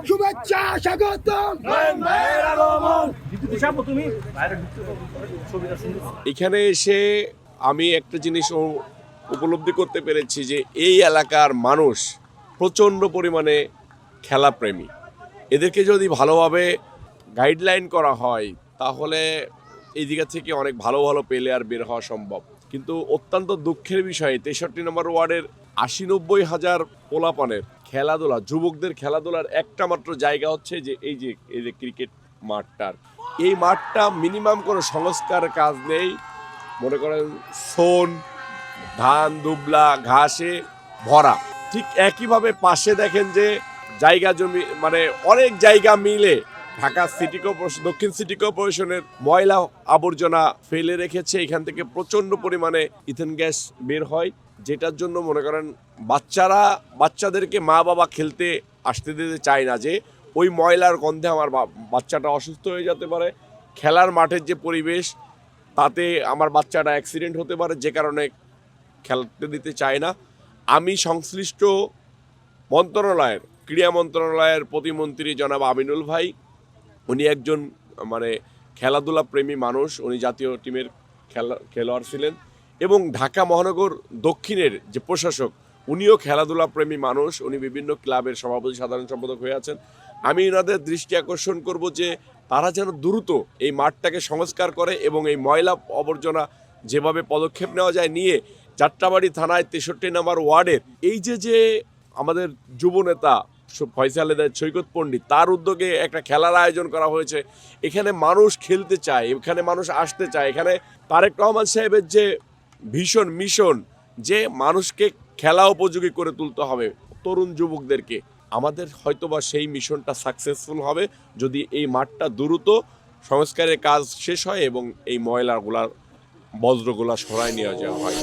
শুভেচ্ছা স্বাগতম। এখানে এসে আমি একটা জিনিস উপলব্ধি করতে পেরেছি যে এই এলাকার মানুষ প্রচণ্ড পরিমাণে খেলাপ্রেমী। এদেরকে যদি ভালোভাবে গাইডলাইন করা হয় তাহলে এই দিকে থেকে অনেক ভালো ভালো প্লেয়ার বের হওয়া সম্ভব। কিন্তু অত্যন্ত দুঃখের বিষয় 63 নম্বর ওয়ার্ডের 80-90 হাজার পোলাপানের খেলাধুলা, যুবকদের খেলাধুলার একটা মাত্র জায়গা হচ্ছে যে এই যে ক্রিকেট মাঠটার। এই মাঠটা মিনিমাম কোনো সংস্কার কাজ নেই। মনে করেন সোন, ধান দুবলা, ঘাসে ভরা। ঠিক একইভাবে পাশে দেখেন যে জায়গা জমি মানে অনেক জায়গা মিলে ঢাকা সিটি কর্পোরেশন, দক্ষিণ সিটি কর্পোরেশনের ময়লা আবর্জনা ফেলে রেখেছে। এখান থেকে প্রচণ্ড পরিমাণে ইথেন গ্যাস বের হয়, যেটার জন্য মনে করেন বাচ্চাদেরকে মা বাবা খেলতে আসতে দিতে চায় না, যে ওই ময়লার গন্ধে আমার বাচ্চাটা অসুস্থ হয়ে যেতে পারে। খেলার মাঠের যে পরিবেশ তাতে আমার বাচ্চাটা অ্যাক্সিডেন্ট হতে পারে, যে কারণে খেলতে দিতে চায় না। আমি সংশ্লিষ্ট মন্ত্রণালয়ের, ক্রীড়া মন্ত্রণালয়ের প্রতিমন্ত্রী জনাব আমিনুল ভাই, উনি একজন খেলাধুলা প্রেমী মানুষ, উনি জাতীয় টিমের খেলোয়াড় ছিলেন, এবং ঢাকা মহানগর দক্ষিণের যে প্রশাসক উনিও খেলাধুলা প্রেমী মানুষ, উনি বিভিন্ন ক্লাবের সভাপতি সাধারণ সম্পাদক হয়ে আছেন। আমি ওনাদের দৃষ্টি আকর্ষণ করব যে তারা যেন দ্রুত এই মাঠটাকে সংস্কার করে এবং এই ময়লা আবর্জনা যেভাবে পদক্ষেপ নেওয়া যায় নিয়ে যাত্রাবাড়ি থানায় 63 নম্বর ওয়ার্ডের এই যে আমাদের যুবনেতা ফয়সাল সৈকত পণ্ডিত, তার উদ্যোগে একটা খেলার আয়োজন করা হয়েছে। এখানে মানুষ খেলতে চায়, এখানে মানুষ আসতে চায়। এখানে তারেক রহমান সাহেবের যে ভীষণ মিশন যে মানুষকে খেলা উপযোগী করে তুলতে হবে তরুণ যুবকদেরকে, আমাদের হয়তোবা সেই মিশনটা সাকসেসফুল হবে যদি এই মাঠটা দ্রুত সংস্কারের কাজ শেষ হয় এবং এই ময়লাগুলার বজ্রগুলা সরায় নিয়ে যাওয়া হয়।